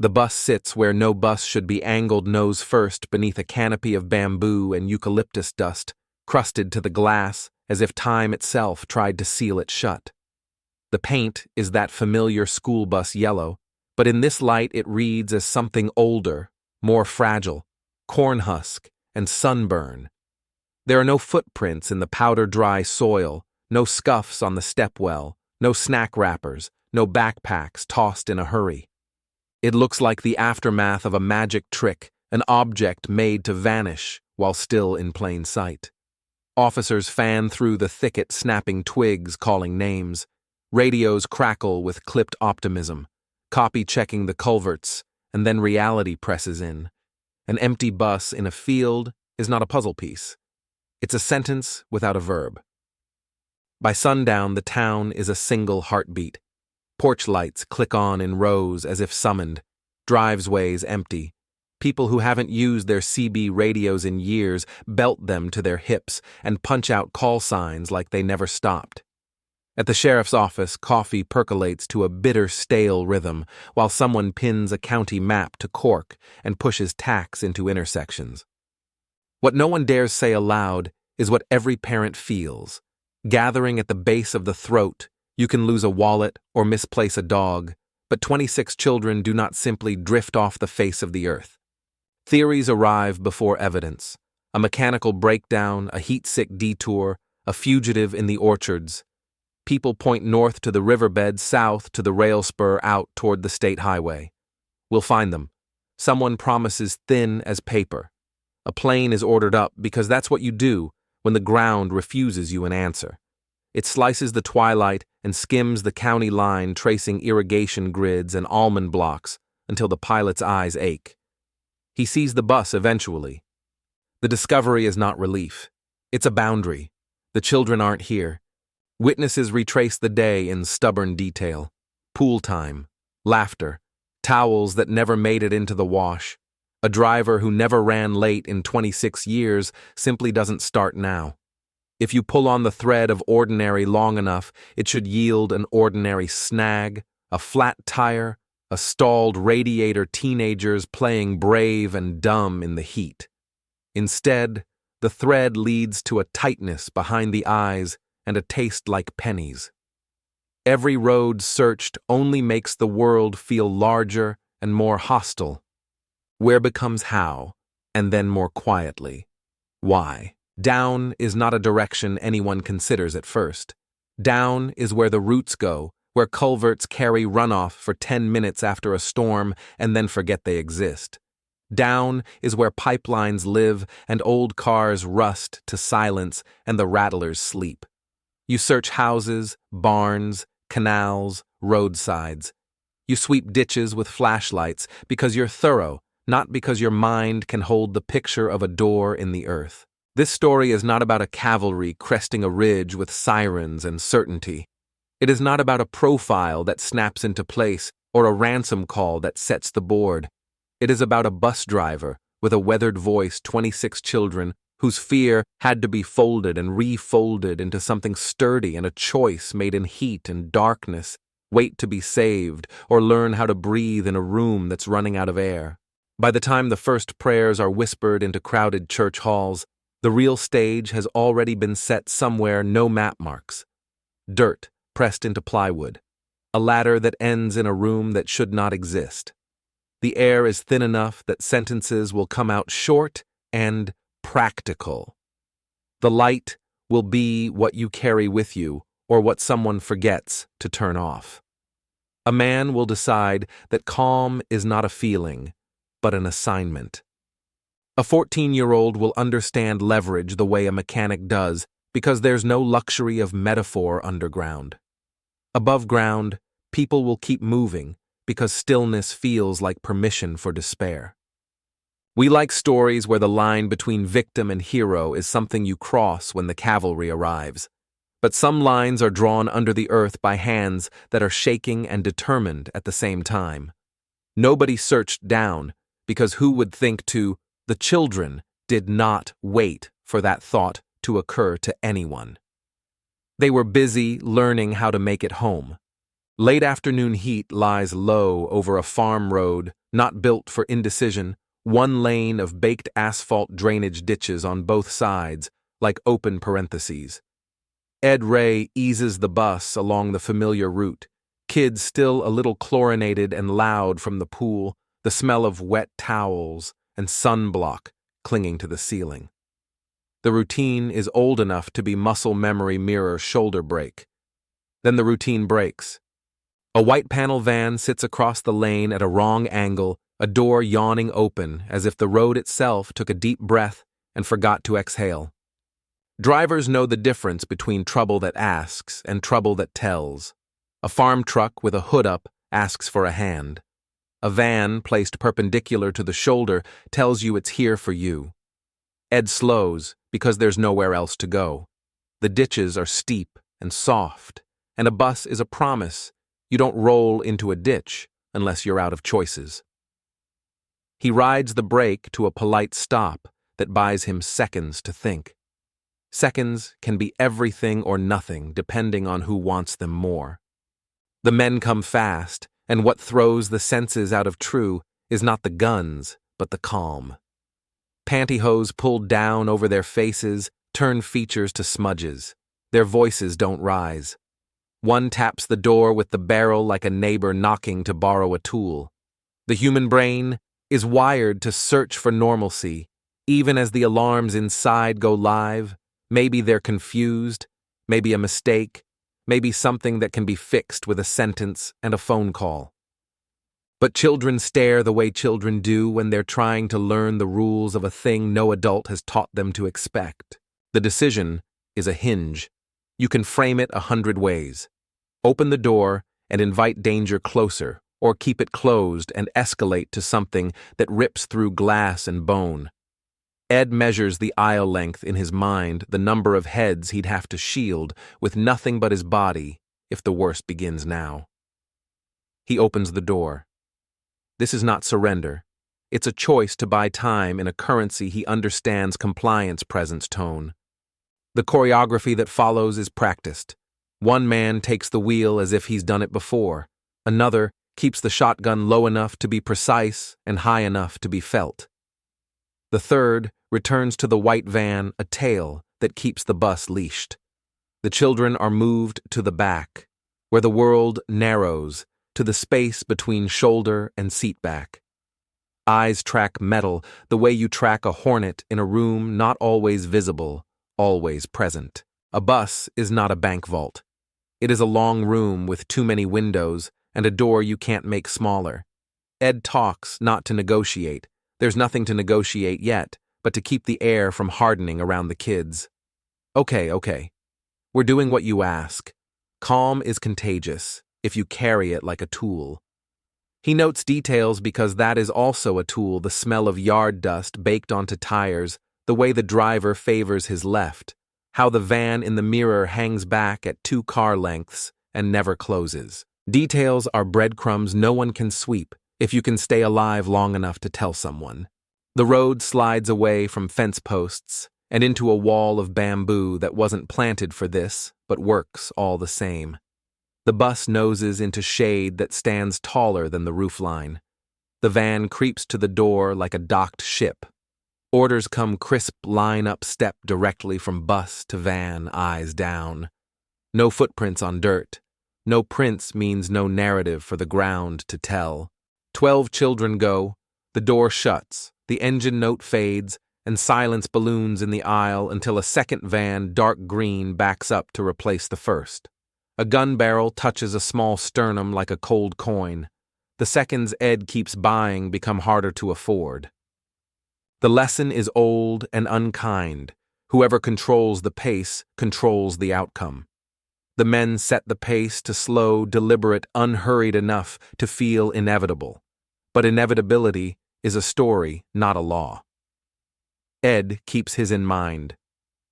The bus sits where no bus should be, angled nose first beneath a canopy of bamboo and eucalyptus dust, crusted to the glass as if time itself tried to seal it shut. The paint is that familiar school bus yellow, but in this light it reads as something older, more fragile, corn husk and sunburn. There are no footprints in the powder-dry soil, no scuffs on the stepwell, no snack wrappers, no backpacks tossed in a hurry. It looks like the aftermath of a magic trick, an object made to vanish while still in plain sight. Officers fan through the thicket, snapping twigs, calling names. Radios crackle with clipped optimism, copy-checking the culverts, and then reality presses in. An empty bus in a field is not a puzzle piece. It's a sentence without a verb. By sundown, the town is a single heartbeat. Porch lights click on in rows as if summoned, driveways empty. People who haven't used their CB radios in years belt them to their hips and punch out call signs like they never stopped. At the sheriff's office, coffee percolates to a bitter, stale rhythm while someone pins a county map to cork and pushes tacks into intersections. What no one dares say aloud is what every parent feels. Gathering at the base of the throat, you can lose a wallet or misplace a dog, but 26 children do not simply drift off the face of the earth. Theories arrive before evidence. A mechanical breakdown, a heat-sick detour, a fugitive in the orchards. People point north to the riverbed, south to the rail spur out toward the state highway. We'll find them. Someone promises thin as paper. A plane is ordered up because that's what you do when the ground refuses you an answer. It slices the twilight and skims the county line, tracing irrigation grids and almond blocks until the pilot's eyes ache. He sees the bus eventually. The discovery is not relief. It's a boundary. The children aren't here. Witnesses retrace the day in stubborn detail. Pool time, laughter, towels that never made it into the wash. A driver who never ran late in 26 years simply doesn't start now. If you pull on the thread of ordinary long enough, it should yield an ordinary snag, a flat tire, a stalled radiator, teenagers playing brave and dumb in the heat. Instead, the thread leads to a tightness behind the eyes and a taste like pennies. Every road searched only makes the world feel larger and more hostile. Where becomes how, and then more quietly, why? Down is not a direction anyone considers at first. Down is where the roots go, where culverts carry runoff for 10 minutes after a storm and then forget they exist. Down is where pipelines live and old cars rust to silence and the rattlers sleep. You search houses, barns, canals, roadsides. You sweep ditches with flashlights because you're thorough, not because your mind can hold the picture of a door in the earth. This story is not about a cavalry cresting a ridge with sirens and certainty. It is not about a profile that snaps into place or a ransom call that sets the board. It is about a bus driver with a weathered voice, 26 children whose fear had to be folded and refolded into something sturdy, and a choice made in heat and darkness, wait to be saved or learn how to breathe in a room that's running out of air. By the time the first prayers are whispered into crowded church halls, the real stage has already been set somewhere, no map marks. Dirt pressed into plywood. A ladder that ends in a room that should not exist. The air is thin enough that sentences will come out short and practical. The light will be what you carry with you or what someone forgets to turn off. A man will decide that calm is not a feeling, but an assignment. A 14-year-old will understand leverage the way a mechanic does because there's no luxury of metaphor underground. Above ground, people will keep moving because stillness feels like permission for despair. We like stories where the line between victim and hero is something you cross when the cavalry arrives. But some lines are drawn under the earth by hands that are shaking and determined at the same time. Nobody searched down because who would think to the children did not wait for that thought to occur to anyone. They were busy learning how to make it home. Late afternoon heat lies low over a farm road not built for indecision, one lane of baked asphalt drainage ditches on both sides, like open parentheses. Ed Ray eases the bus along the familiar route, kids still a little chlorinated and loud from the pool, the smell of wet towels and sunblock clinging to the ceiling. The routine is old enough to be muscle memory mirror shoulder break. Then the routine breaks. A white panel van sits across the lane at a wrong angle, a door yawning open as if the road itself took a deep breath and forgot to exhale. Drivers know the difference between trouble that asks and trouble that tells. A farm truck with a hood up asks for a hand. A van placed perpendicular to the shoulder tells you it's here for you. Ed slows because there's nowhere else to go. The ditches are steep and soft, and a bus is a promise. You don't roll into a ditch unless you're out of choices. He rides the brake to a polite stop that buys him seconds to think. Seconds can be everything or nothing depending on who wants them more. The men come fast, and what throws the senses out of true is not the guns, but the calm. Pantyhose pulled down over their faces turn features to smudges. Their voices don't rise. One taps the door with the barrel like a neighbor knocking to borrow a tool. The human brain is wired to search for normalcy, even as the alarms inside go live. Maybe they're confused, maybe a mistake, maybe something that can be fixed with a sentence and a phone call. But children stare the way children do when they're trying to learn the rules of a thing no adult has taught them to expect. The decision is a hinge. You can frame it 100 ways. Open the door and invite danger closer, or keep it closed and escalate to something that rips through glass and bone. Ed measures the aisle length in his mind, the number of heads he'd have to shield with nothing but his body if the worst begins now. He opens the door. This is not surrender. It's a choice to buy time in a currency he understands compliance presence tone. The choreography that follows is practiced. One man takes the wheel as if he's done it before. Another keeps the shotgun low enough to be precise and high enough to be felt. The third returns to the white van a tail that keeps the bus leashed. The children are moved to the back, where the world narrows to the space between shoulder and seat back. Eyes track metal the way you track a hornet in a room not always visible, always present. A bus is not a bank vault. It is a long room with too many windows and a door you can't make smaller. Ed talks not to negotiate. There's nothing to negotiate yet, but to keep the air from hardening around the kids. Okay. We're doing what you ask. Calm is contagious if you carry it like a tool. He notes details because that is also a tool, the smell of yard dust baked onto tires, the way the driver favors his left, how the van in the mirror hangs back at 2 car lengths and never closes. Details are breadcrumbs no one can sweep if you can stay alive long enough to tell someone. The road slides away from fence posts and into a wall of bamboo that wasn't planted for this, but works all the same. The bus noses into shade that stands taller than the roofline. The van creeps to the door like a docked ship. Orders come crisp line-up step directly from bus to van, eyes down. No footprints on dirt. No prints means no narrative for the ground to tell. 12 children go, the door shuts, the engine note fades, and silence balloons in the aisle until a second van, dark green, backs up to replace the first. A gun barrel touches a small sternum like a cold coin. The seconds Ed keeps buying become harder to afford. The lesson is old and unkind. Whoever controls the pace controls the outcome. The men set the pace to slow, deliberate, unhurried enough to feel inevitable. But inevitability is a story, not a law. Ed keeps his in mind.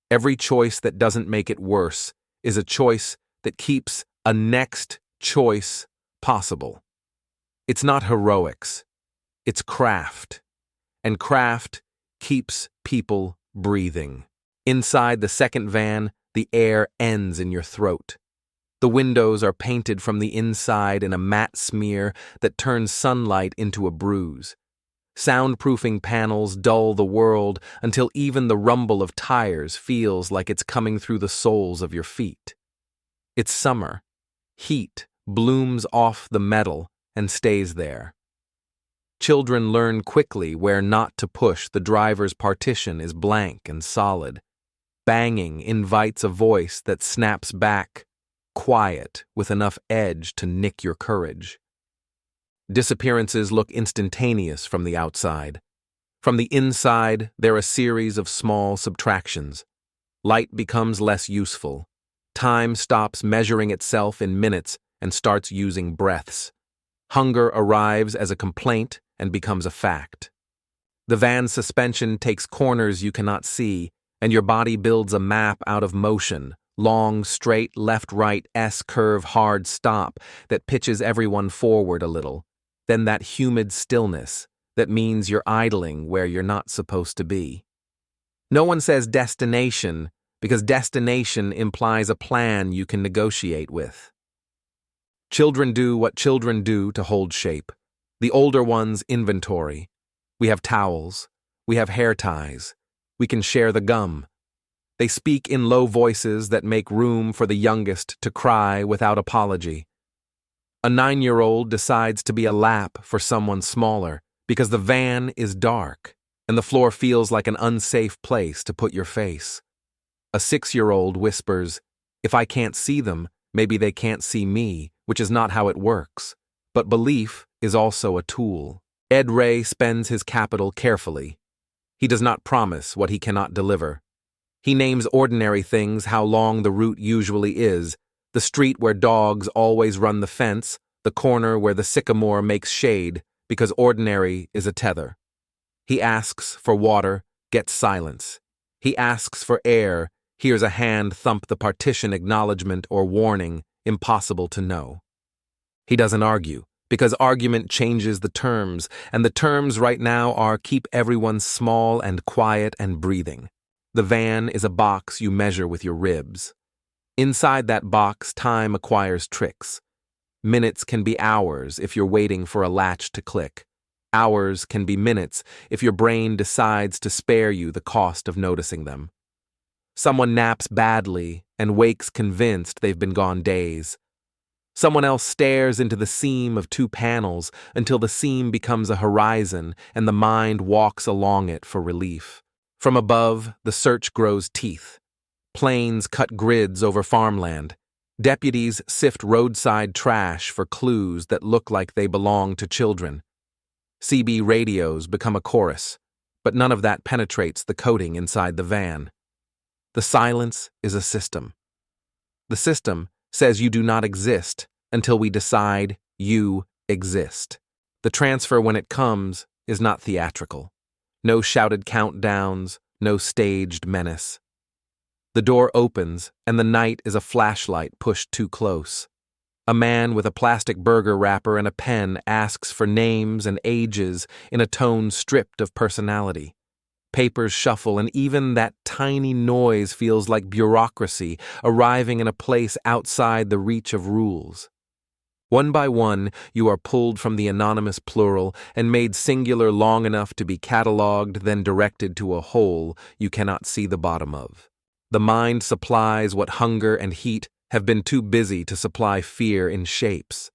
Every choice that doesn't make it worse is a choice that keeps a next choice possible. It's not heroics. It's craft. And craft keeps people breathing. Inside the second van, the air ends in your throat. The windows are painted from the inside in a matte smear that turns sunlight into a bruise. Soundproofing panels dull the world until even the rumble of tires feels like it's coming through the soles of your feet. It's summer. Heat blooms off the metal and stays there. Children learn quickly where not to push. The driver's partition is blank and solid. Banging invites a voice that snaps back, quiet, with enough edge to nick your courage. Disappearances look instantaneous from the outside. From the inside, they're a series of small subtractions. Light becomes less useful. Time stops measuring itself in minutes and starts using breaths. Hunger arrives as a complaint and becomes a fact. The van's suspension takes corners you cannot see, and your body builds a map out of motion, long, straight, left-right S-curve hard stop that pitches everyone forward a little. Then that humid stillness that means you're idling where you're not supposed to be. No one says destination because destination implies a plan you can negotiate with. Children do what children do to hold shape. The older ones inventory. We have towels. We have hair ties. We can share the gum. They speak in low voices that make room for the youngest to cry without apology. A 9-year-old decides to be a lap for someone smaller because the van is dark and the floor feels like an unsafe place to put your face. A 6-year-old whispers, "If I can't see them, maybe they can't see me," which is not how it works. But belief is also a tool. Ed Ray spends his capital carefully. He does not promise what he cannot deliver. He names ordinary things how long the route usually is, the street where dogs always run the fence, the corner where the sycamore makes shade, because ordinary is a tether. He asks for water, gets silence. He asks for air, hears a hand thump the partition acknowledgement or warning, impossible to know. He doesn't argue, because argument changes the terms, and the terms right now are keep everyone small and quiet and breathing. The van is a box you measure with your ribs. Inside that box, time acquires tricks. Minutes can be hours if you're waiting for a latch to click. Hours can be minutes if your brain decides to spare you the cost of noticing them. Someone naps badly and wakes convinced they've been gone days. Someone else stares into the seam of 2 panels until the seam becomes a horizon and the mind walks along it for relief. From above, the search grows teeth. Planes cut grids over farmland. Deputies sift roadside trash for clues that look like they belong to children. CB radios become a chorus, but none of that penetrates the coding inside the van. The silence is a system. The system says you do not exist until we decide you exist. The transfer when it comes is not theatrical. No shouted countdowns, no staged menace. The door opens, and the night is a flashlight pushed too close. A man with a plastic burger wrapper and a pen asks for names and ages in a tone stripped of personality. Papers shuffle, and even that tiny noise feels like bureaucracy arriving in a place outside the reach of rules. One by one, you are pulled from the anonymous plural and made singular long enough to be catalogued, then directed to a hole you cannot see the bottom of. The mind supplies what hunger and heat have been too busy to supply fear in shapes.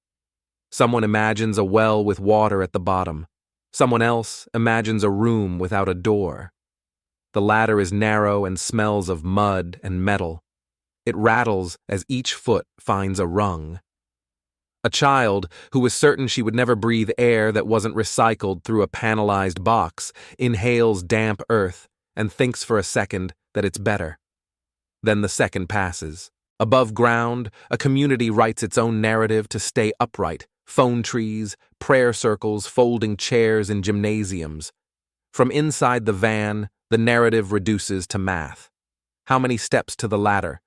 Someone imagines a well with water at the bottom. Someone else imagines a room without a door. The ladder is narrow and smells of mud and metal. It rattles as each foot finds a rung. A child, who was certain she would never breathe air that wasn't recycled through a panelized box, inhales damp earth and thinks for a second that it's better. Then the second passes. Above ground, a community writes its own narrative to stay upright. Phone trees, prayer circles, folding chairs in gymnasiums. From inside the van, the narrative reduces to math. How many steps to the ladder?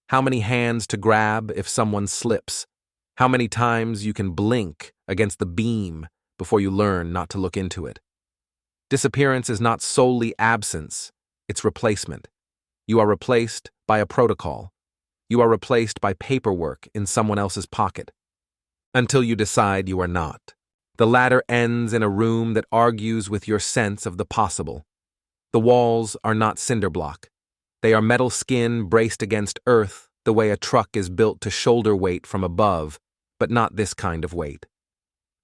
How many hands to grab if someone slips? How many times you can blink against the beam before you learn not to look into it? Disappearance is not solely absence, it's replacement. You are replaced by a protocol. You are replaced by paperwork in someone else's pocket. Until you decide you are not. The latter ends in a room that argues with your sense of the possible. The walls are not cinder block. They are metal skin braced against earth the way a truck is built to shoulder weight from above, but not this kind of weight.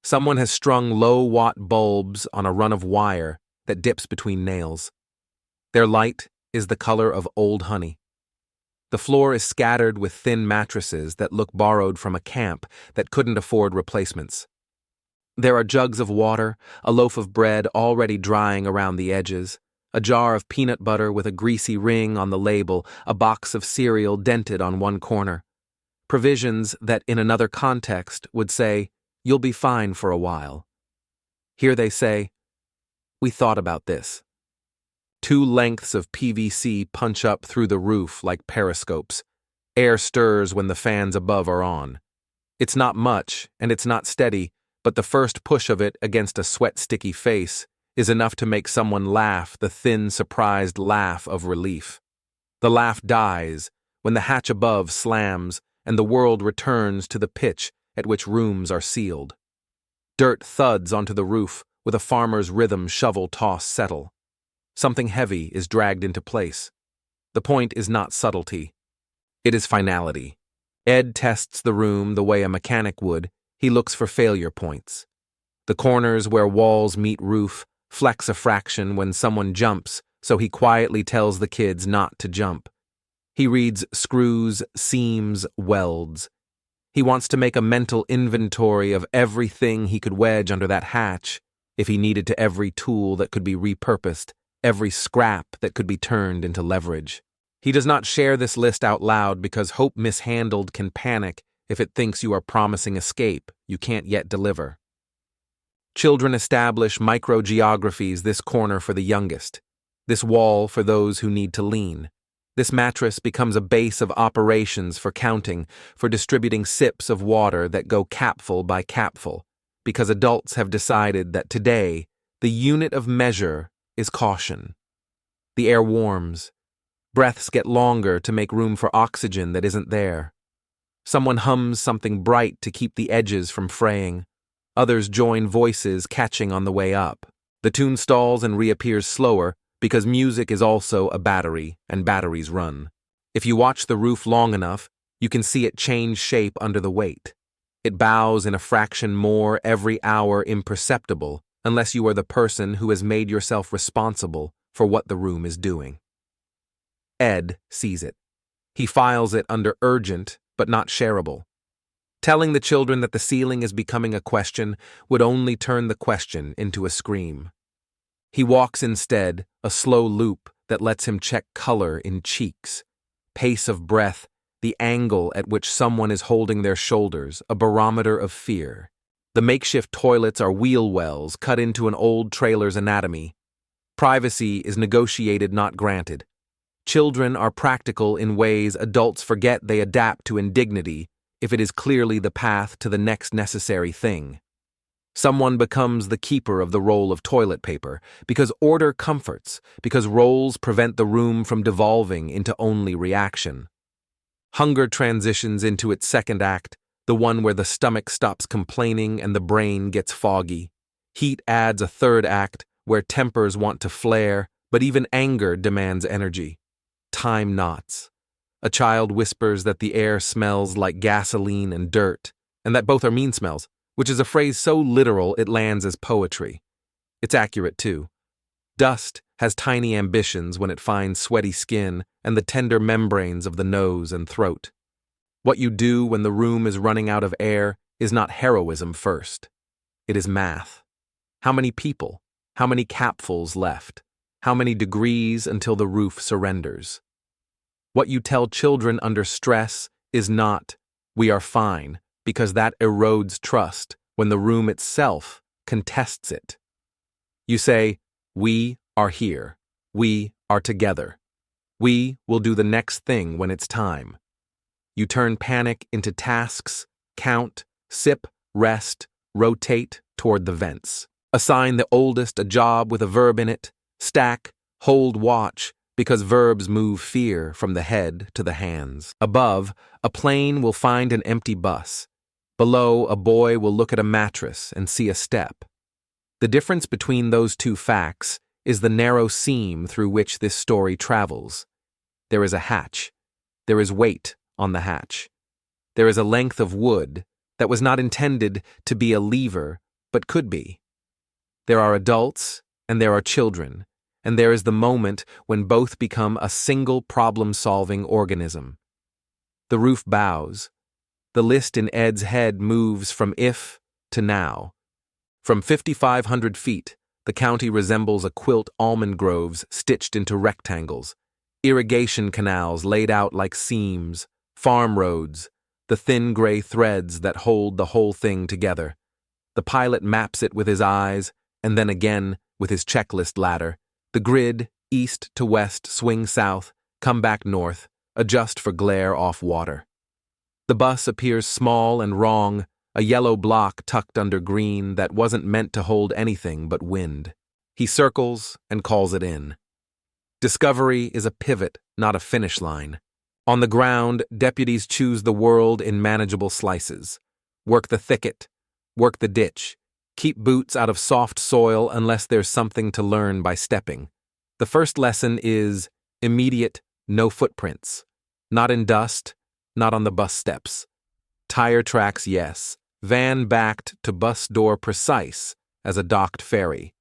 Someone has strung low-watt bulbs on a run of wire that dips between nails. Their light is the color of old honey. The floor is scattered with thin mattresses that look borrowed from a camp that couldn't afford replacements. There are jugs of water, a loaf of bread already drying around the edges, a jar of peanut butter with a greasy ring on the label, a box of cereal dented on one corner. Provisions that in another context would say, "You'll be fine for a while." Here they say, "We thought about this." 2 lengths of PVC punch up through the roof like periscopes. Air stirs when the fans above are on. It's not much, and it's not steady, but the first push of it against a sweat-sticky face is enough to make someone laugh the thin, surprised laugh of relief. The laugh dies when the hatch above slams and the world returns to the pitch at which rooms are sealed. Dirt thuds onto the roof with a farmer's rhythm shovel toss settle. Something heavy is dragged into place. The point is not subtlety. It is finality. Ed tests the room the way a mechanic would. He looks for failure points. The corners where walls meet roof flex a fraction when someone jumps, so he quietly tells the kids not to jump. He reads screws, seams, welds. He wants to make a mental inventory of everything he could wedge under that hatch, if he needed to every tool that could be repurposed, every scrap that could be turned into leverage. He does not share this list out loud because hope mishandled can panic if it thinks you are promising escape you can't yet deliver. Children establish microgeographies this corner for the youngest, this wall for those who need to lean. This mattress becomes a base of operations for counting, for distributing sips of water that go capful by capful, because adults have decided that today the unit of measure is caution. The air warms. Breaths get longer to make room for oxygen that isn't there. Someone hums something bright to keep the edges from fraying. Others join voices catching on the way up. The tune stalls and reappears slower because music is also a battery and batteries run. If you watch the roof long enough, you can see it change shape under the weight. It bows in a fraction more every hour imperceptible unless you are the person who has made yourself responsible for what the room is doing. Ed sees it. He files it under urgent but not shareable. Telling the children that the ceiling is becoming a question would only turn the question into a scream. He walks instead a slow loop that lets him check color in cheeks, pace of breath, the angle at which someone is holding their shoulders, a barometer of fear. The makeshift toilets are wheel wells cut into an old trailer's anatomy. Privacy is negotiated, not granted. Children are practical in ways adults forget they adapt to indignity if it is clearly the path to the next necessary thing. Someone becomes the keeper of the roll of toilet paper because order comforts, because rolls prevent the room from devolving into only reaction. Hunger transitions into its second act, the one where the stomach stops complaining and the brain gets foggy. Heat adds a third act where tempers want to flare, but even anger demands energy. Time knots. A child whispers that the air smells like gasoline and dirt, and that both are mean smells, which is a phrase so literal it lands as poetry. It's accurate, too. Dust has tiny ambitions when it finds sweaty skin and the tender membranes of the nose and throat. What you do when the room is running out of air is not heroism first. It is math. How many people? How many capfuls left? How many degrees until the roof surrenders? What you tell children under stress is not, "We are fine," because that erodes trust when the room itself contests it. You say, "We are here. We are together. We will do the next thing when it's time." You turn panic into tasks, count, sip, rest, rotate toward the vents. Assign the oldest a job with a verb in it, stack, hold watch, because verbs move fear from the head to the hands. Above, a plane will find an empty bus. Below, a boy will look at a mattress and see a step. The difference between those two facts is the narrow seam through which this story travels. There is a hatch. There is weight on the hatch. There is a length of wood that was not intended to be a lever, but could be. There are adults and there are children, and there is the moment when both become a single problem-solving organism. The roof bows. The list in Ed's head moves from if to now. From 5,500 feet, the county resembles a quilt almond groves stitched into rectangles, irrigation canals laid out like seams, farm roads, the thin gray threads that hold the whole thing together. The pilot maps it with his eyes, and then again with his checklist ladder. The grid, east to west, swing south, come back north, adjust for glare off water. The bus appears small and wrong, a yellow block tucked under green that wasn't meant to hold anything but wind. He circles and calls it in. Discovery is a pivot, not a finish line. On the ground, deputies choose the world in manageable slices. Work the thicket, work the ditch, keep boots out of soft soil unless there's something to learn by stepping. The first lesson is immediate, no footprints. Not in dust, not on the bus steps. Tire tracks, yes. Van backed to bus door precise as a docked ferry.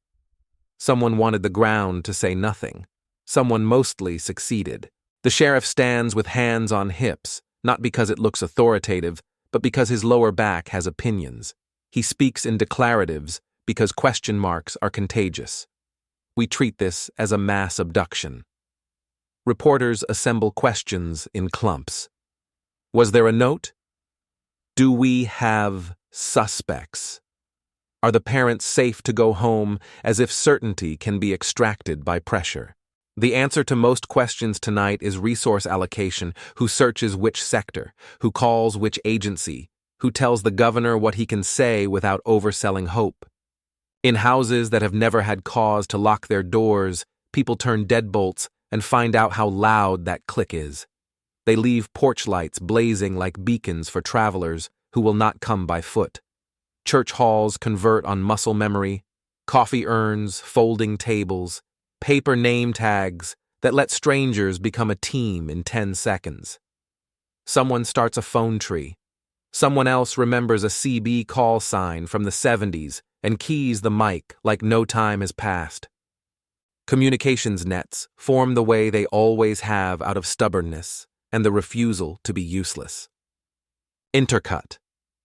Someone wanted the ground to say nothing. Someone mostly succeeded. The sheriff stands with hands on hips, not because it looks authoritative, but because his lower back has opinions. He speaks in declaratives because question marks are contagious. We treat this as a mass abduction. Reporters assemble questions in clumps. Was there a note? Do we have suspects? Are the parents safe to go home as if certainty can be extracted by pressure? The answer to most questions tonight is resource allocation. Who searches which sector? Who calls which agency? Who tells the governor what he can say without overselling hope? In houses that have never had cause to lock their doors, people turn deadbolts and find out how loud that click is. They leave porch lights blazing like beacons for travelers who will not come by foot. Church halls convert on muscle memory, coffee urns, folding tables, paper name tags that let strangers become a team in 10 seconds. Someone starts a phone tree. Someone else remembers a CB call sign from the 70s and keys the mic like no time has passed. Communications nets form the way they always have out of stubbornness and the refusal to be useless. Intercut.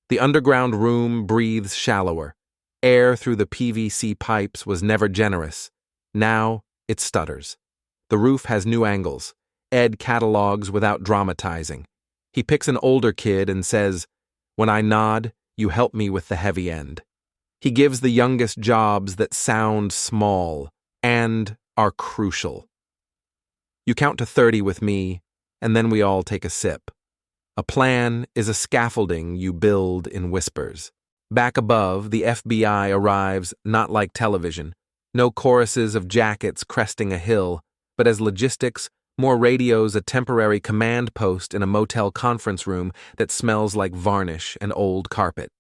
The underground room breathes shallower. Air through the PVC pipes was never generous. Now it stutters. The roof has new angles. Ed catalogs without dramatizing. He picks an older kid and says, "When I nod, you help me with the heavy end." He gives the youngest jobs that sound small and are crucial. You count to 30 with me, and then we all take a sip. A plan is a scaffolding you build in whispers. Back above, the FBI arrives not like television. No choruses of jackets cresting a hill, but as logistics, more radios, a temporary command post in a motel conference room that smells like varnish and old carpet.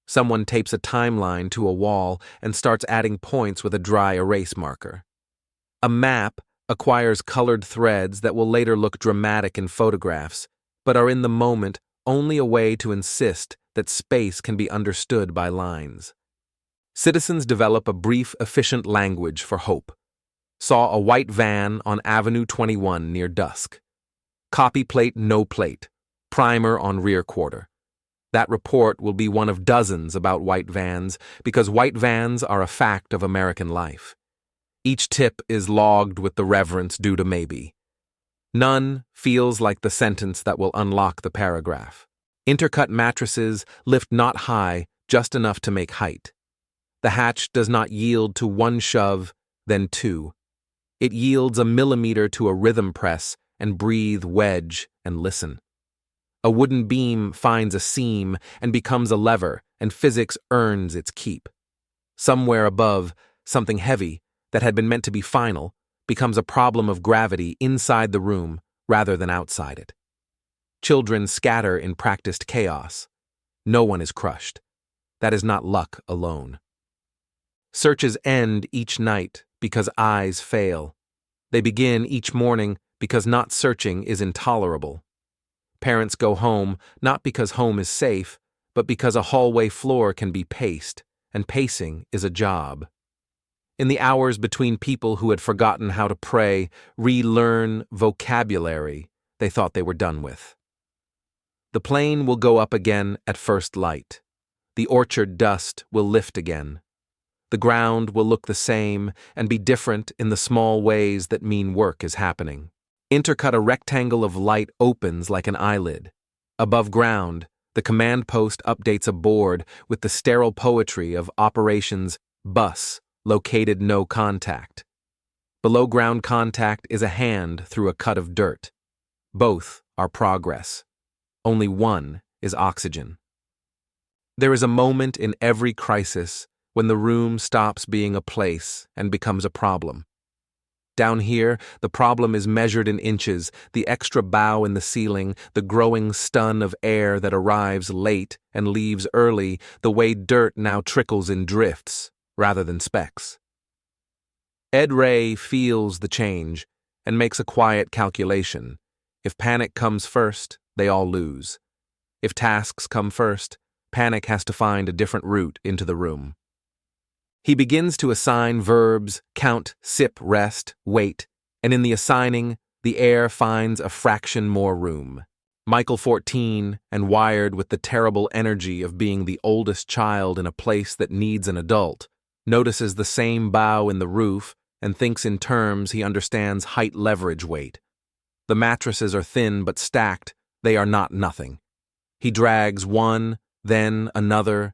Someone tapes a timeline to a wall and starts adding points with a dry erase marker. A map acquires colored threads that will later look dramatic in photographs, but are in the moment only a way to insist that space can be understood by lines. Citizens develop a brief, efficient language for hope. Saw a white van on Avenue 21 near dusk. Copy plate, no plate. Primer on rear quarter. That report will be one of dozens about white vans because white vans are a fact of American life. Each tip is logged with the reverence due to maybe. None feels like the sentence that will unlock the paragraph. Intercut mattresses lift not high, just enough to make height. The hatch does not yield to one shove, then two. It yields a millimeter to a rhythm press and breathe, wedge, and listen. A wooden beam finds a seam and becomes a lever, and physics earns its keep. Somewhere above, something heavy, that had been meant to be final, becomes a problem of gravity inside the room rather than outside it. Children scatter in practiced chaos. No one is crushed. That is not luck alone. Searches end each night because eyes fail. They begin each morning because not searching is intolerable. Parents go home not because home is safe, but because a hallway floor can be paced, and pacing is a job. In the hours between people who had forgotten how to pray, relearn vocabulary they thought they were done with. The plane will go up again at first light. The orchard dust will lift again. The ground will look the same and be different in the small ways that mean work is happening. Intercut, a rectangle of light opens like an eyelid. Above ground, the command post updates a board with the sterile poetry of Operations Bus, located no contact. Below ground contact is a hand through a cut of dirt. Both are progress. Only one is oxygen. There is a moment in every crisis when the room stops being a place and becomes a problem. Down here, the problem is measured in inches, the extra bow in the ceiling, the growing stun of air that arrives late and leaves early, the way dirt now trickles in drifts rather than specks. Ed Ray feels the change and makes a quiet calculation. If panic comes first, they all lose. If tasks come first, panic has to find a different route into the room. He begins to assign verbs, count, sip, rest, wait, and in the assigning, the air finds a fraction more room. Michael, 14, and wired with the terrible energy of being the oldest child in a place that needs an adult, notices the same bow in the roof and thinks in terms he understands height leverage weight. The mattresses are thin but stacked, they are not nothing. He drags one, then another,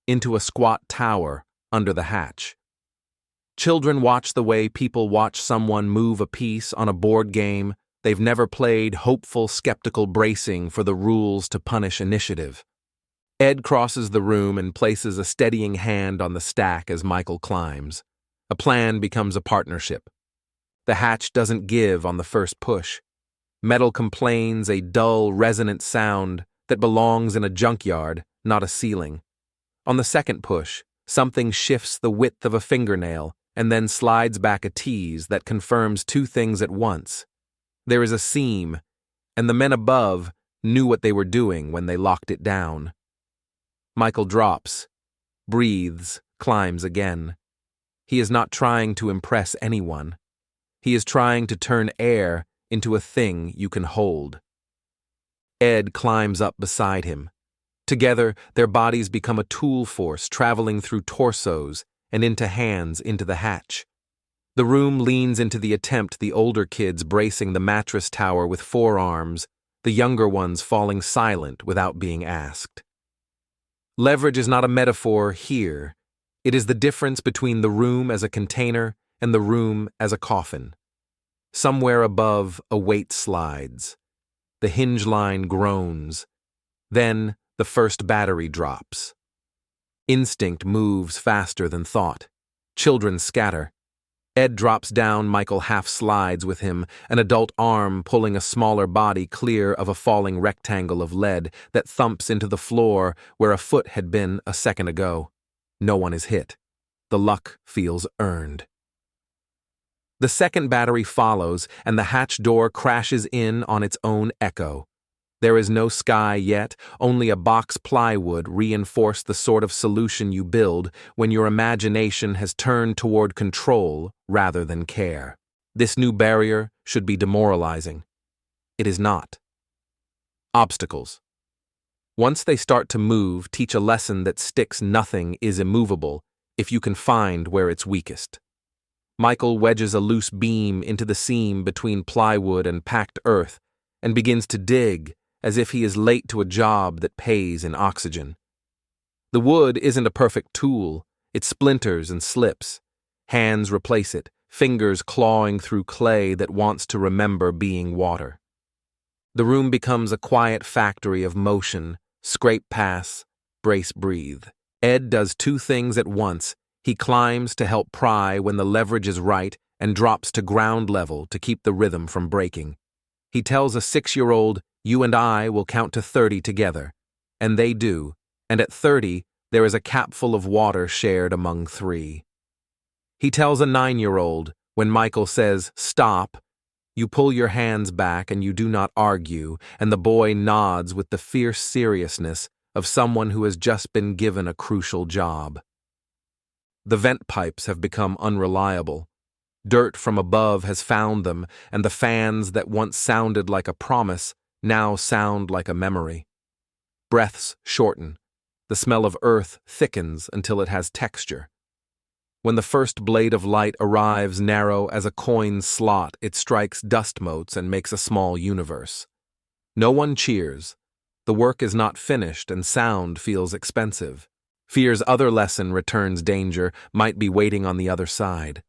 into a squat tower under the hatch. Children watch the way people watch someone move a piece on a board game they've never played, hopeful, skeptical, bracing for the rules to punish initiative. Ed crosses the room and places a steadying hand on the stack as Michael climbs. A plan becomes a partnership. The hatch doesn't give on the first push. Metal complains, a dull, resonant sound that belongs in a junkyard, not a ceiling. On the second push, something shifts the width of a fingernail and then slides back a tease that confirms two things at once. There is a seam, and the men above knew what they were doing when they locked it down. Michael drops, breathes, climbs again. He is not trying to impress anyone. He is trying to turn air into a thing you can hold. Ed climbs up beside him. Together, their bodies become a tool force traveling through torsos and into hands into the hatch. The room leans into the attempt, the older kids bracing the mattress tower with forearms, the younger ones falling silent without being asked. Leverage is not a metaphor here. It is the difference between the room as a container and the room as a coffin. Somewhere above, a weight slides. The hinge line groans. Then, the first battery drops. Instinct moves faster than thought. Children scatter. Ed drops down, Michael half slides with him, an adult arm pulling a smaller body clear of a falling rectangle of lead that thumps into the floor where a foot had been a second ago. No one is hit. The luck feels earned. The second battery follows, and the hatch door crashes in on its own echo. There is no sky yet, only a box plywood reinforce the sort of solution you build when your imagination has turned toward control rather than care. This new barrier should be demoralizing. It is not. Obstacles. Once they start to move, teach a lesson that sticks nothing is immovable if you can find where it's weakest. Michael wedges a loose beam into the seam between plywood and packed earth and begins to dig as if he is late to a job that pays in oxygen. The wood isn't a perfect tool. It splinters and slips. Hands replace it, fingers clawing through clay that wants to remember being water. The room becomes a quiet factory of motion, scrape pass, brace breathe. Ed does two things at once. He climbs to help pry when the leverage is right and drops to ground level to keep the rhythm from breaking. He tells a 6-year-old, "You and I will count to 30 together." And they do, and at 30, there is a capful of water shared among 3. He tells a 9-year-old, when Michael says, "Stop," you pull your hands back and you do not argue, and the boy nods with the fierce seriousness of someone who has just been given a crucial job. The vent pipes have become unreliable. Dirt from above has found them, and the fans that once sounded like a promise now sound like a memory. Breaths shorten. The smell of earth thickens until it has texture. When the first blade of light arrives narrow as a coin slot, it strikes dust motes and makes a small universe. No one cheers. The work is not finished and sound feels expensive. Fear's other lesson returns danger, might be waiting on the other side.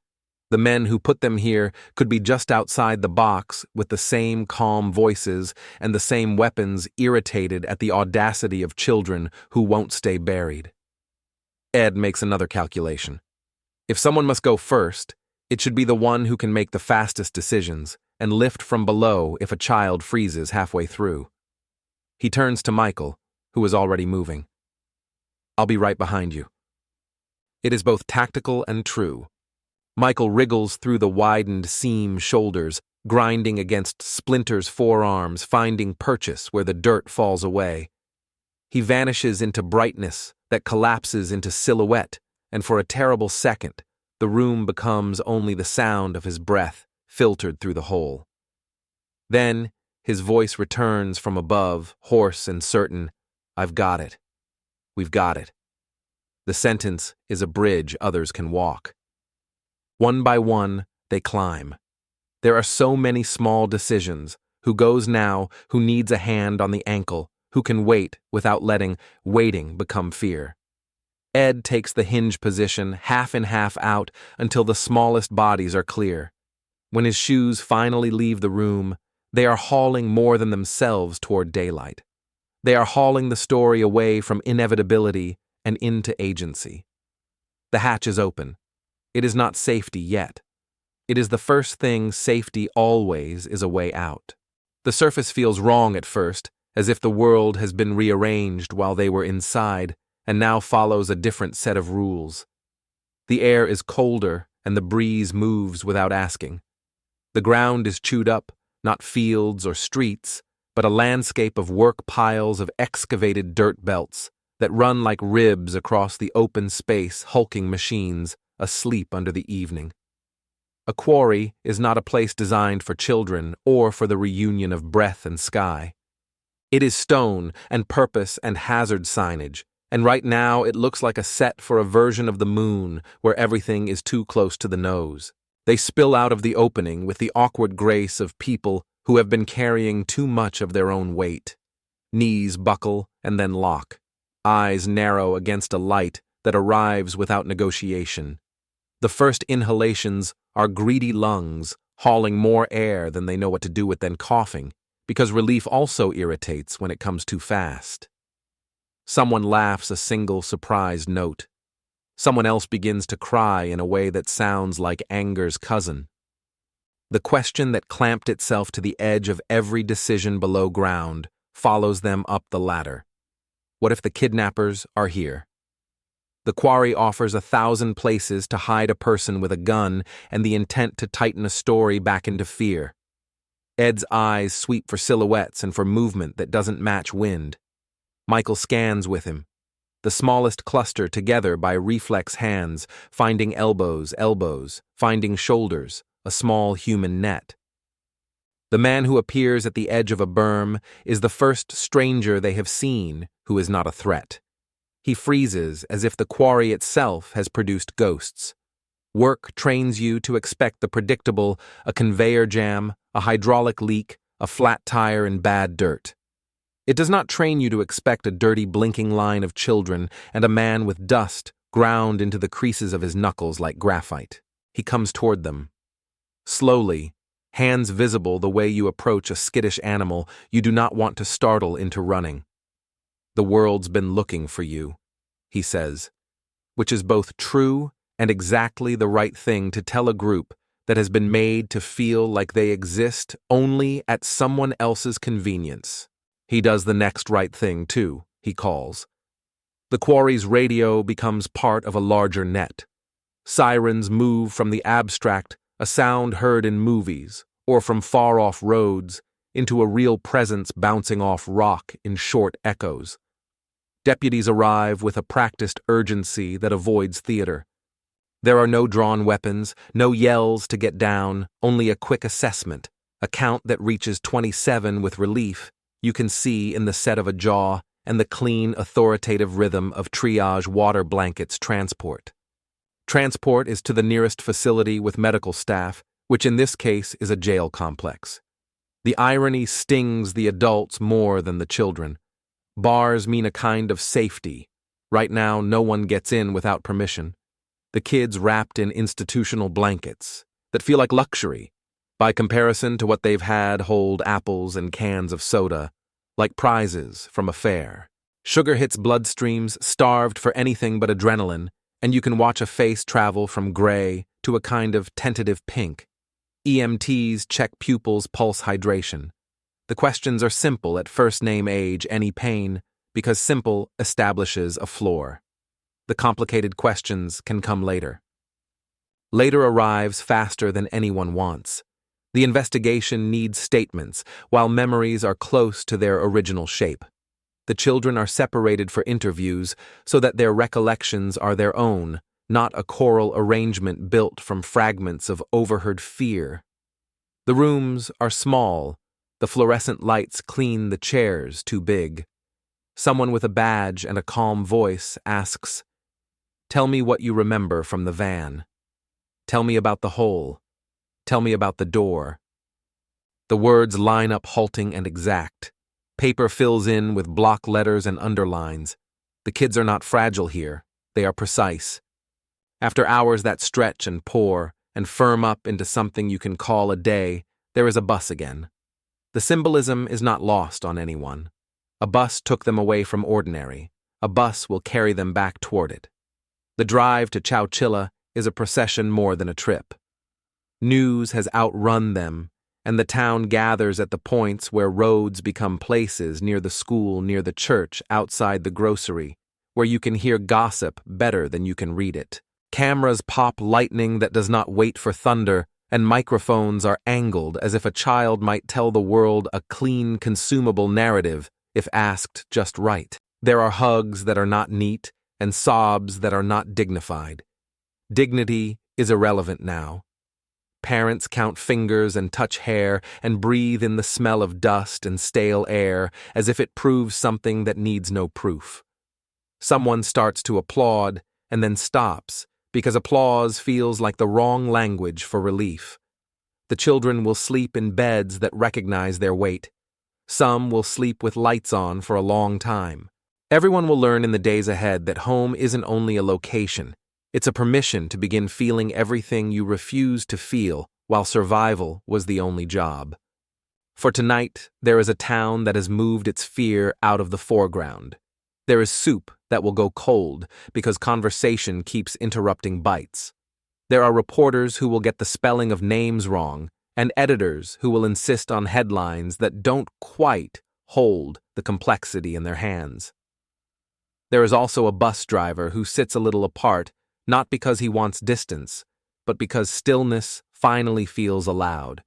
The men who put them here could be just outside the box with the same calm voices and the same weapons, irritated at the audacity of children who won't stay buried. Ed makes another calculation. If someone must go first, it should be the one who can make the fastest decisions and lift from below if a child freezes halfway through. He turns to Michael, who is already moving. "I'll be right behind you." It is both tactical and true. Michael wriggles through the widened seam shoulders, grinding against splinters forearms, finding purchase where the dirt falls away. He vanishes into brightness that collapses into silhouette, and for a terrible second, the room becomes only the sound of his breath filtered through the hole. Then, his voice returns from above, hoarse and certain, "I've got it. We've got it." The sentence is a bridge others can walk. One by one, they climb. There are so many small decisions. Who goes now, who needs a hand on the ankle, who can wait without letting waiting become fear. Ed takes the hinge position, half in, half out, until the smallest bodies are clear. When his shoes finally leave the room, they are hauling more than themselves toward daylight. They are hauling the story away from inevitability and into agency. The hatch is open. It is not safety yet. It is the first thing. Safety always is a way out. The surface feels wrong at first, as if the world has been rearranged while they were inside, and now follows a different set of rules. The air is colder, and the breeze moves without asking. The ground is chewed up, not fields or streets, but a landscape of work piles of excavated dirt belts that run like ribs across the open space, hulking machines, asleep under the evening. A quarry is not a place designed for children or for the reunion of breath and sky. It is stone and purpose and hazard signage, and right now it looks like a set for a version of the moon where everything is too close to the nose. They spill out of the opening with the awkward grace of people who have been carrying too much of their own weight. Knees buckle and then lock. Eyes narrow against a light that arrives without negotiation. The first inhalations are greedy lungs, hauling more air than they know what to do with, then coughing, because relief also irritates when it comes too fast. Someone laughs a single surprised note. Someone else begins to cry in a way that sounds like anger's cousin. The question that clamped itself to the edge of every decision below ground follows them up the ladder. What if the kidnappers are here? The quarry offers 1,000 places to hide a person with a gun and the intent to tighten a story back into fear. Ed's eyes sweep for silhouettes and for movement that doesn't match wind. Michael scans with him. The smallest cluster together by reflex hands, finding elbows, finding shoulders, a small human net. The man who appears at the edge of a berm is the first stranger they have seen who is not a threat. He freezes as if the quarry itself has produced ghosts. Work trains you to expect the predictable, a conveyor jam, a hydraulic leak, a flat tire, and bad dirt. It does not train you to expect a dirty blinking line of children and a man with dust ground into the creases of his knuckles like graphite. He comes toward them. Slowly, hands visible the way you approach a skittish animal you do not want to startle into running. "The world's been looking for you," he says, which is both true and exactly the right thing to tell a group that has been made to feel like they exist only at someone else's convenience. He does the next right thing, too, he calls. The quarry's radio becomes part of a larger net. Sirens move from the abstract, a sound heard in movies, or from far-off roads, into a real presence bouncing off rock in short echoes. Deputies arrive with a practiced urgency that avoids theater. There are no drawn weapons, no yells to get down, only a quick assessment, a count that reaches 27 with relief you can see in the set of a jaw and the clean, authoritative rhythm of triage water blankets transport. Transport is to the nearest facility with medical staff, which in this case is a jail complex. The irony stings the adults more than the children. Bars mean a kind of safety. Right now, no one gets in without permission. The kids wrapped in institutional blankets that feel like luxury, by comparison to what they've had hold apples and cans of soda, like prizes from a fair. Sugar hits bloodstreams starved for anything but adrenaline, and you can watch a face travel from gray to a kind of tentative pink. EMTs check pupils' pulse hydration. The questions are simple at first name, age, any pain, because simple establishes a floor. The complicated questions can come later. Later arrives faster than anyone wants. The investigation needs statements, while memories are close to their original shape. The children are separated for interviews so that their recollections are their own, not a choral arrangement built from fragments of overheard fear. The rooms are small. The fluorescent lights clean the chairs too big. Someone with a badge and a calm voice asks, "Tell me what you remember from the van. Tell me about the hole. Tell me about the door." The words line up halting and exact. Paper fills in with block letters and underlines. The kids are not fragile here. They are precise. After hours that stretch and pour and firm up into something you can call a day, there is a bus again. The symbolism is not lost on anyone. A bus took them away from ordinary. A bus will carry them back toward it. The drive to Chowchilla is a procession more than a trip. News has outrun them, and the town gathers at the points where roads become places, near the school, near the church, outside the grocery, where you can hear gossip better than you can read it. Cameras pop lightning that does not wait for thunder, and microphones are angled as if a child might tell the world a clean, consumable narrative if asked just right. There are hugs that are not neat and sobs that are not dignified. Dignity is irrelevant now. Parents count fingers and touch hair and breathe in the smell of dust and stale air as if it proves something that needs no proof. Someone starts to applaud and then stops because applause feels like the wrong language for relief. The children will sleep in beds that recognize their weight. Some will sleep with lights on for a long time. Everyone will learn in the days ahead that home isn't only a location. It's a permission to begin feeling everything you refused to feel while survival was the only job. For tonight, there is a town that has moved its fear out of the foreground. There is soup that will go cold because conversation keeps interrupting bites. There are reporters who will get the spelling of names wrong, and editors who will insist on headlines that don't quite hold the complexity in their hands. There is also a bus driver who sits a little apart, not because he wants distance, but because stillness finally feels allowed.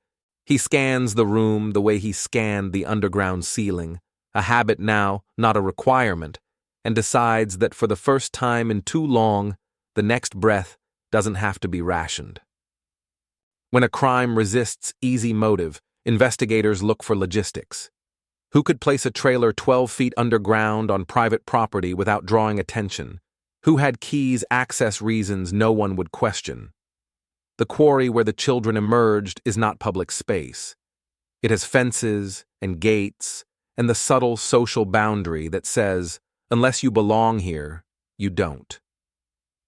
He scans the room the way he scanned the underground ceiling, a habit now, not a requirement, and decides that for the first time in too long, the next breath doesn't have to be rationed. When a crime resists easy motive, investigators look for logistics. Who could place a trailer 12 feet underground on private property without drawing attention? Who had keys access reasons no one would question? The quarry where the children emerged is not public space. It has fences and gates and the subtle social boundary that says, unless you belong here, you don't.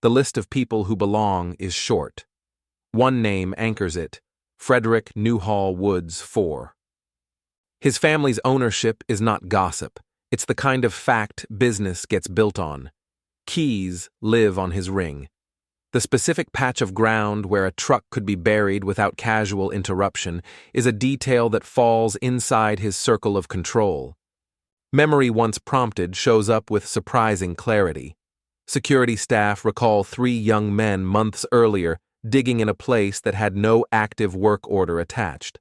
The list of people who belong is short. One name anchors it, Frederick Newhall Woods IV. His family's ownership is not gossip. It's the kind of fact business gets built on. Keys live on his ring. The specific patch of ground where a truck could be buried without casual interruption is a detail that falls inside his circle of control. Memory once prompted shows up with surprising clarity. Security staff recall 3 young men months earlier digging in a place that had no active work order attached.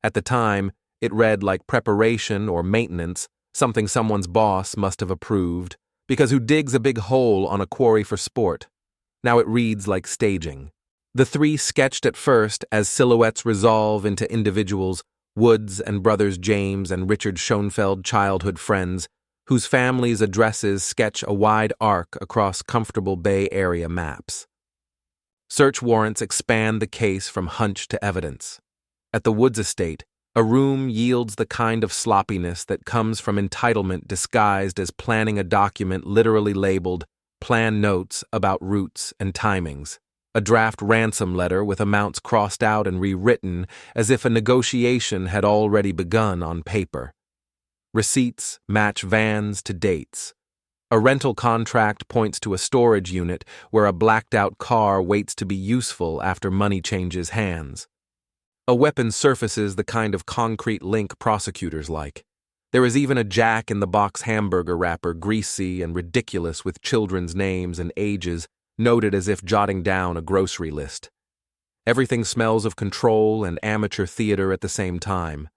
At the time, it read like preparation or maintenance, something someone's boss must have approved, because who digs a big hole on a quarry for sport? Now it reads like staging. The 3 sketched at first as silhouettes resolve into individuals, Woods and brothers James and Richard Schoenfeld, childhood friends, whose families' addresses sketch a wide arc across comfortable Bay Area maps. Search warrants expand the case from hunch to evidence. At the Woods estate, a room yields the kind of sloppiness that comes from entitlement disguised as planning a document literally labeled Plan Notes about routes and timings, a draft ransom letter with amounts crossed out and rewritten as if a negotiation had already begun on paper. Receipts match vans to dates. A rental contract points to a storage unit where a blacked-out car waits to be useful after money changes hands. A weapon surfaces the kind of concrete link prosecutors like. There is even a Jack-in-the-Box hamburger wrapper, greasy and ridiculous with children's names and ages, noted as if jotting down a grocery list. Everything smells of control and amateur theater at the same time.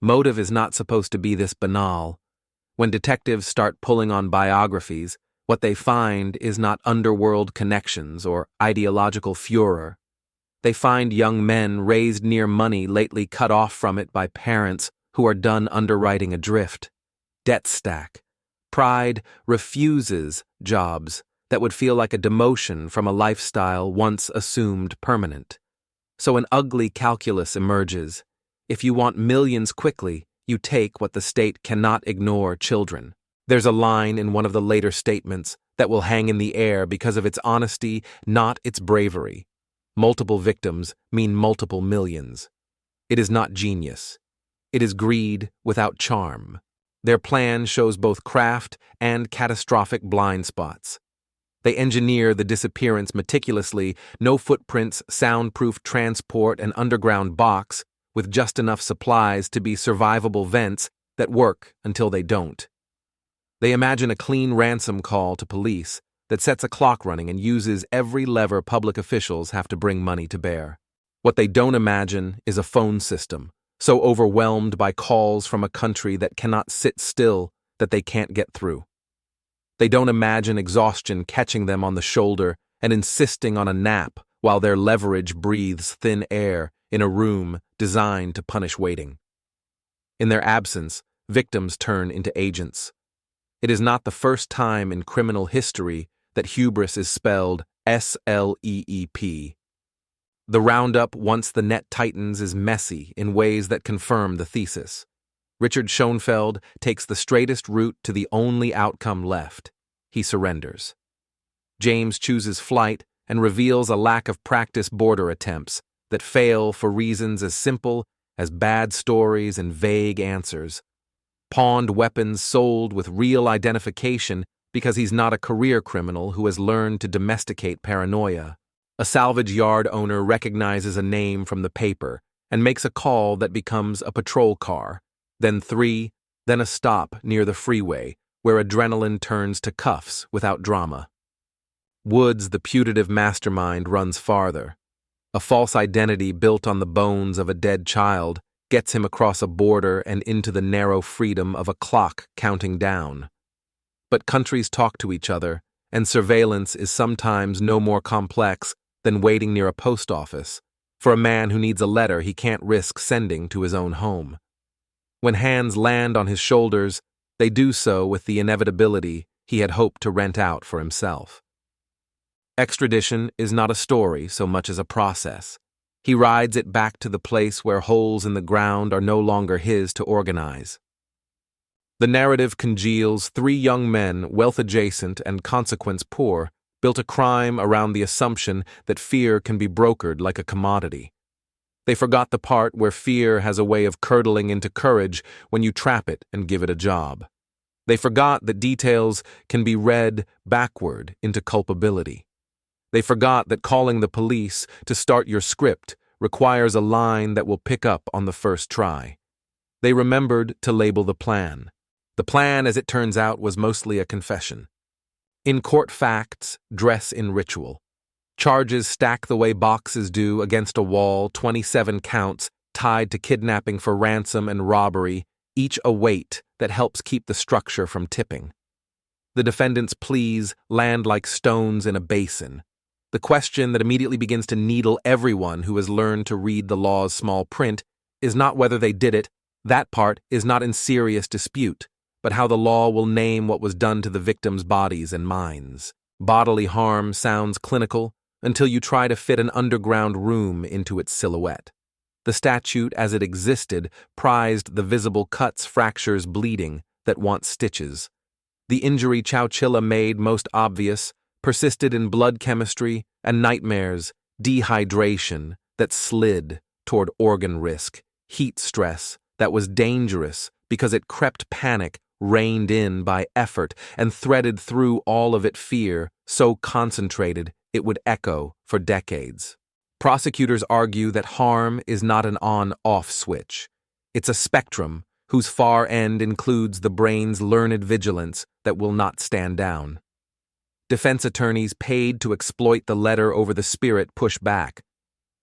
Motive is not supposed to be this banal. When detectives start pulling on biographies, what they find is not underworld connections or ideological furor. They find young men raised near money lately cut off from it by parents who are done underwriting adrift. Debt stack. Pride refuses jobs that would feel like a demotion from a lifestyle once assumed permanent. So an ugly calculus emerges. If you want millions quickly, you take what the state cannot ignore: children. There's a line in one of the later statements that will hang in the air because of its honesty, not its bravery. Multiple victims mean multiple millions. It is not genius. It is greed without charm. Their plan shows both craft and catastrophic blind spots. They engineer the disappearance meticulously, no footprints, soundproof transport, and underground box, with just enough supplies to be survivable vents that work until they don't. They imagine a clean ransom call to police that sets a clock running and uses every lever public officials have to bring money to bear. What they don't imagine is a phone system, so overwhelmed by calls from a country that cannot sit still that they can't get through. They don't imagine exhaustion catching them on the shoulder and insisting on a nap while their leverage breathes thin air in a room designed to punish waiting. In their absence, victims turn into agents. It is not the first time in criminal history that hubris is spelled SLEEP. The roundup, once the net tightens, is messy in ways that confirm the thesis. Richard Schoenfeld takes the straightest route to the only outcome left. He surrenders. James chooses flight and reveals a lack of practice border attempts that fail for reasons as simple as bad stories and vague answers. Pawned weapons sold with real identification because he's not a career criminal who has learned to domesticate paranoia. A salvage yard owner recognizes a name from the paper and makes a call that becomes a patrol car, then 3, then a stop near the freeway where adrenaline turns to cuffs without drama. Woods, the putative mastermind, runs farther. A false identity built on the bones of a dead child gets him across a border and into the narrow freedom of a clock counting down. But countries talk to each other, and surveillance is sometimes no more complex than waiting near a post office for a man who needs a letter he can't risk sending to his own home. When hands land on his shoulders, they do so with the inevitability he had hoped to rent out for himself. Extradition is not a story so much as a process. He rides it back to the place where holes in the ground are no longer his to organize. The narrative congeals 3 young men, wealth-adjacent and consequence-poor, built a crime around the assumption that fear can be brokered like a commodity. They forgot the part where fear has a way of curdling into courage when you trap it and give it a job. They forgot that details can be read backward into culpability. They forgot that calling the police to start your script requires a line that will pick up on the first try. They remembered to label the plan. The plan, as it turns out, was mostly a confession. In court facts, dress in ritual. Charges stack the way boxes do against a wall, 27 counts, tied to kidnapping for ransom and robbery, each a weight that helps keep the structure from tipping. The defendant's pleas land like stones in a basin. The question that immediately begins to needle everyone who has learned to read the law's small print is not whether they did it. That part is not in serious dispute, but how the law will name what was done to the victims' bodies and minds. Bodily harm sounds clinical until you try to fit an underground room into its silhouette. The statute, as it existed, prized the visible cuts, fractures, bleeding that want stitches. The injury Chowchilla made most obvious persisted in blood chemistry and nightmares, dehydration that slid toward organ risk, heat stress that was dangerous because it crept panic, reined in by effort, and threaded through all of it fear, so concentrated it would echo for decades. Prosecutors argue that harm is not an on-off switch. It's a spectrum whose far end includes the brain's learned vigilance that will not stand down. Defense attorneys paid to exploit the letter over the spirit push back.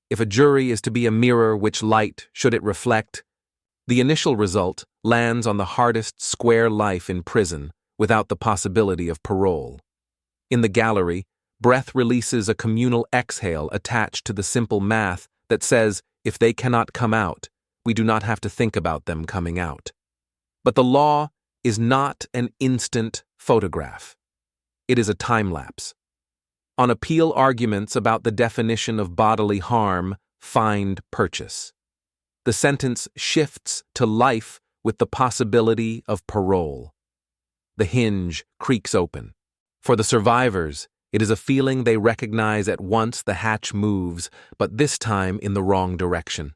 If a jury is to be a mirror, which light should it reflect? The initial result lands on the hardest square life in prison without the possibility of parole. In the gallery, breath releases a communal exhale attached to the simple math that says, if they cannot come out, we do not have to think about them coming out. But the law is not an instant photograph. It is a time-lapse. On appeal, arguments about the definition of bodily harm find purchase. The sentence shifts to life with the possibility of parole. The hinge creaks open. For the survivors, it is a feeling they recognize at once. The hatch moves, but this time in the wrong direction.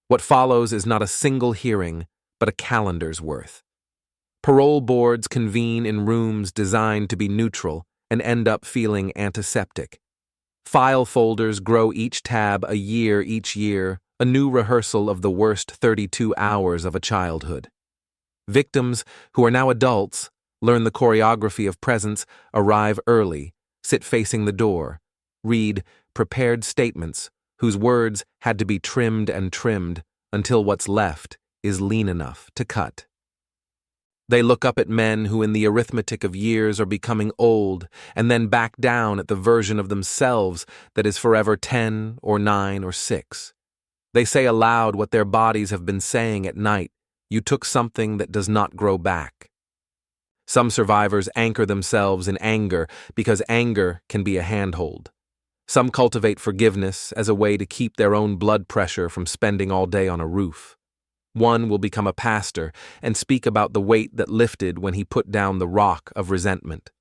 What follows is not a single hearing, but a calendar's worth. Parole boards convene in rooms designed to be neutral and end up feeling antiseptic. File folders grow each tab each year, a new rehearsal of the worst 32 hours of a childhood. Victims, who are now adults, learn the choreography of presence, arrive early, sit facing the door, read prepared statements whose words had to be trimmed and trimmed until what's left is lean enough to cut. They look up at men who in the arithmetic of years are becoming old and then back down at the version of themselves that is forever 10 or 9 or 6. They say aloud what their bodies have been saying at night: you took something that does not grow back. Some survivors anchor themselves in anger because anger can be a handhold. Some cultivate forgiveness as a way to keep their own blood pressure from spending all day on a roof. One will become a pastor and speak about the weight that lifted when he put down the rock of resentment.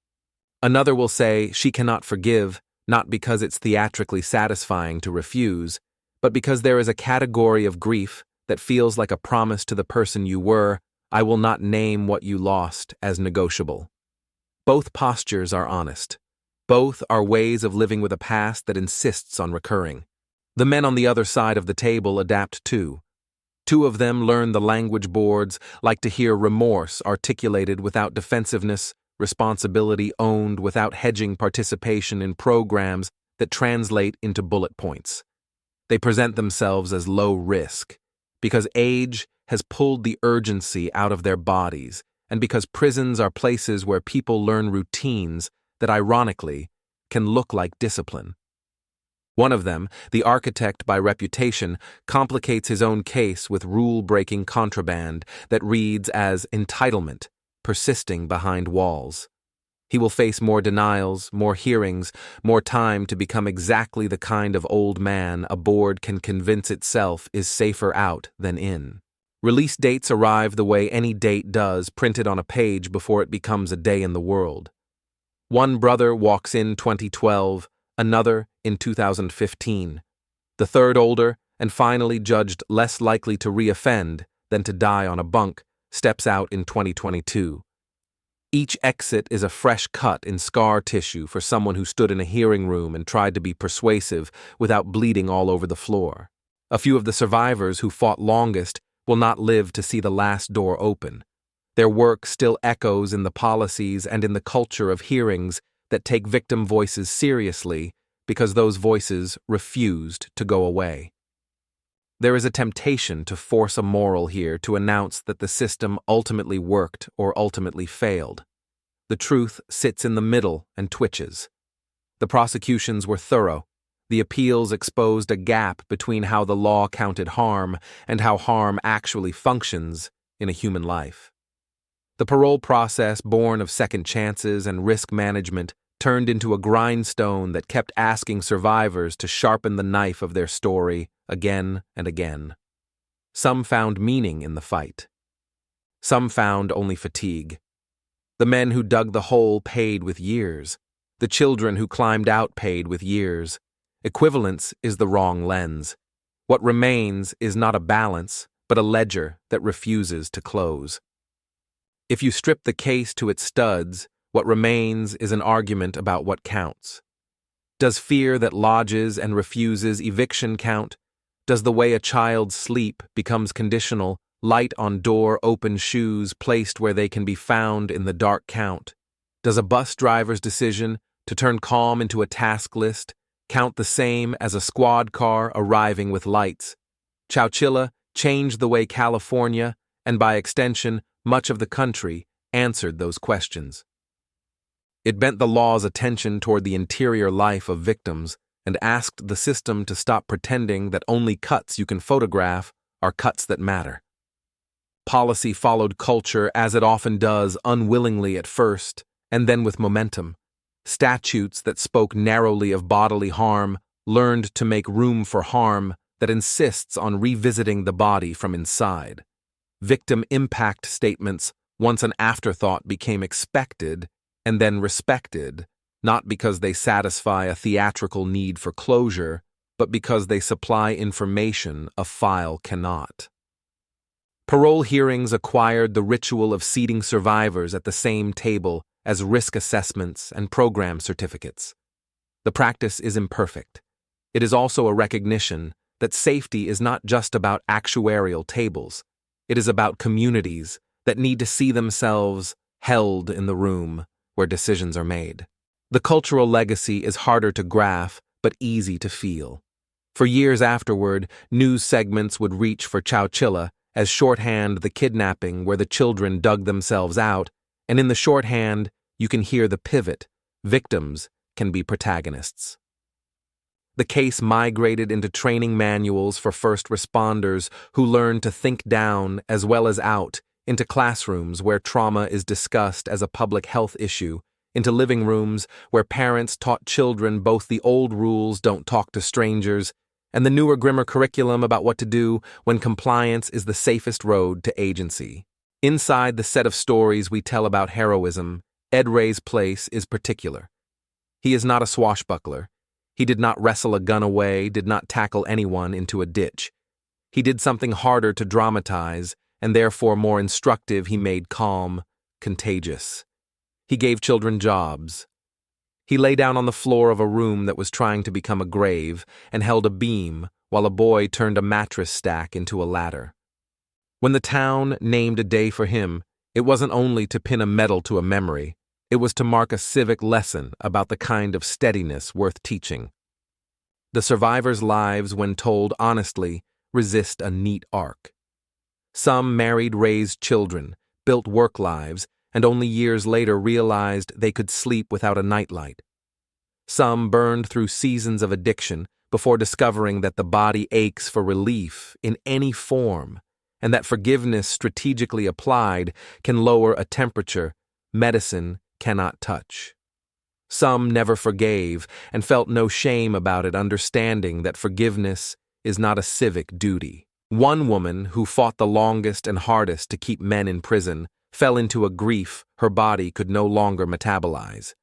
Another will say she cannot forgive, not because it's theatrically satisfying to refuse, but because there is a category of grief that feels like a promise to the person you were: I will not name what you lost as negotiable. Both postures are honest. Both are ways of living with a past that insists on recurring. The men on the other side of the table adapt too. Two of them learn the language boards, like to hear remorse articulated without defensiveness, responsibility owned without hedging participation in programs that translate into bullet points. They present themselves as low risk, because age has pulled the urgency out of their bodies, and because prisons are places where people learn routines that, ironically, can look like discipline. One of them, the architect by reputation, complicates his own case with rule-breaking contraband that reads as entitlement, persisting behind walls. He will face more denials, more hearings, more time to become exactly the kind of old man a board can convince itself is safer out than in. Release dates arrive the way any date does, printed on a page before it becomes a day in the world. One brother walks in 2012, another in 2015. The third, older and finally judged less likely to reoffend than to die on a bunk, steps out in 2022. Each exit is a fresh cut in scar tissue for someone who stood in a hearing room and tried to be persuasive without bleeding all over the floor. A few of the survivors who fought longest will not live to see the last door open. Their work still echoes in the policies and in the culture of hearings that take victim voices seriously because those voices refused to go away. There is a temptation to force a moral here to announce that the system ultimately worked or ultimately failed. The truth sits in the middle and twitches. The prosecutions were thorough. The appeals exposed a gap between how the law counted harm and how harm actually functions in a human life. The parole process, born of second chances and risk management, turned into a grindstone that kept asking survivors to sharpen the knife of their story again and again. Some found meaning in the fight. Some found only fatigue. The men who dug the hole paid with years. The children who climbed out paid with years. Equivalence is the wrong lens. What remains is not a balance, but a ledger that refuses to close. If you strip the case to its studs, what remains is an argument about what counts. Does fear that lodges and refuses eviction count? Does the way a child's sleep becomes conditional, light on door, open shoes placed where they can be found in the dark count? Does a bus driver's decision to turn calm into a task list count the same as a squad car arriving with lights? Chowchilla changed the way California, and by extension, much of the country, answered those questions. It bent the law's attention toward the interior life of victims and asked the system to stop pretending that only cuts you can photograph are cuts that matter. Policy followed culture as it often does, unwillingly at first, and then with momentum. Statutes that spoke narrowly of bodily harm learned to make room for harm that insists on revisiting the body from inside. Victim impact statements, once an afterthought, became expected and then respected, not because they satisfy a theatrical need for closure, but because they supply information a file cannot. Parole hearings acquired the ritual of seating survivors at the same table as risk assessments and program certificates. The practice is imperfect. It is also a recognition that safety is not just about actuarial tables. It is about communities that need to see themselves held in the room where decisions are made. The cultural legacy is harder to graph, but easy to feel. For years afterward, news segments would reach for Chowchilla as shorthand the kidnapping where the children dug themselves out, and in the shorthand, you can hear the pivot. Victims can be protagonists. The case migrated into training manuals for first responders who learn to think down as well as out, into classrooms where trauma is discussed as a public health issue, into living rooms where parents taught children both the old rules, don't talk to strangers, and the newer, grimmer curriculum about what to do when compliance is the safest road to agency. Inside the set of stories we tell about heroism, Ed Ray's place is particular. He is not a swashbuckler. He did not wrestle a gun away, did not tackle anyone into a ditch. He did something harder to dramatize, and therefore more instructive. He made calm contagious. He gave children jobs. He lay down on the floor of a room that was trying to become a grave and held a beam while a boy turned a mattress stack into a ladder. When the town named a day for him, it wasn't only to pin a medal to a memory, it was to mark a civic lesson about the kind of steadiness worth teaching. The survivors' lives, when told honestly, resist a neat arc. Some married, raised children, built work lives, and only years later realized they could sleep without a nightlight. Some burned through seasons of addiction before discovering that the body aches for relief in any form, and that forgiveness strategically applied can lower a temperature medicine cannot touch. Some never forgave and felt no shame about it, understanding that forgiveness is not a civic duty. One woman, who fought the longest and hardest to keep men in prison, fell into a grief her body could no longer metabolize.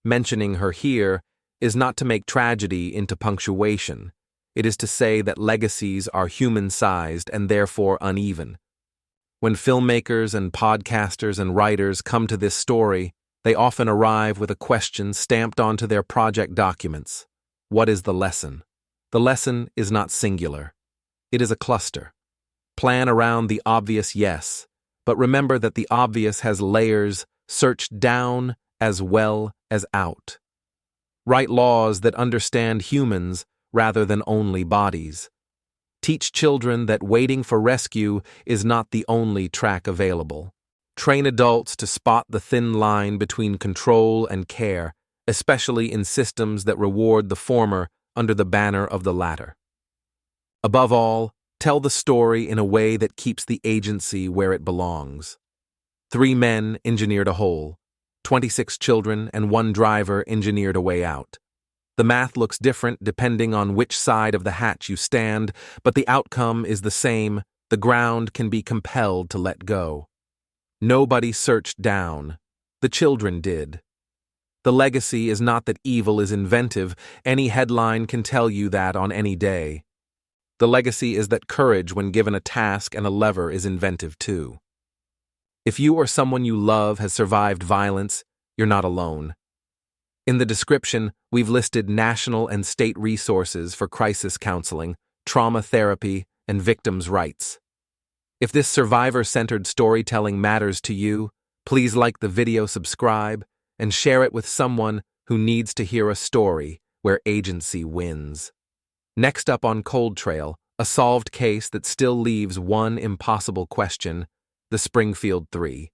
Mentioning her here is not to make tragedy into punctuation. It is to say that legacies are human-sized and therefore uneven. When filmmakers and podcasters and writers come to this story, they often arrive with a question stamped onto their project documents. What is the lesson? The lesson is not singular. It is a cluster. Plan around the obvious, yes, but remember that the obvious has layers searched down as well as out. Write laws that understand humans rather than only bodies. Teach children that waiting for rescue is not the only track available. Train adults to spot the thin line between control and care, especially in systems that reward the former under the banner of the latter. Above all, tell the story in a way that keeps the agency where it belongs. 3 men engineered a hole. 26 children and 1 driver engineered a way out. The math looks different depending on which side of the hatch you stand, but the outcome is the same. The ground can be compelled to let go. Nobody searched down. The children did. The legacy is not that evil is inventive. Any headline can tell you that on any day. The legacy is that courage, when given a task and a lever, is inventive too. If you or someone you love has survived violence, you're not alone. In the description, we've listed national and state resources for crisis counseling, trauma therapy, and victims' rights. If this survivor-centered storytelling matters to you, please like the video, subscribe, and share it with someone who needs to hear a story where agency wins. Next up on Cold Trail, a solved case that still leaves one impossible question: the Springfield 3.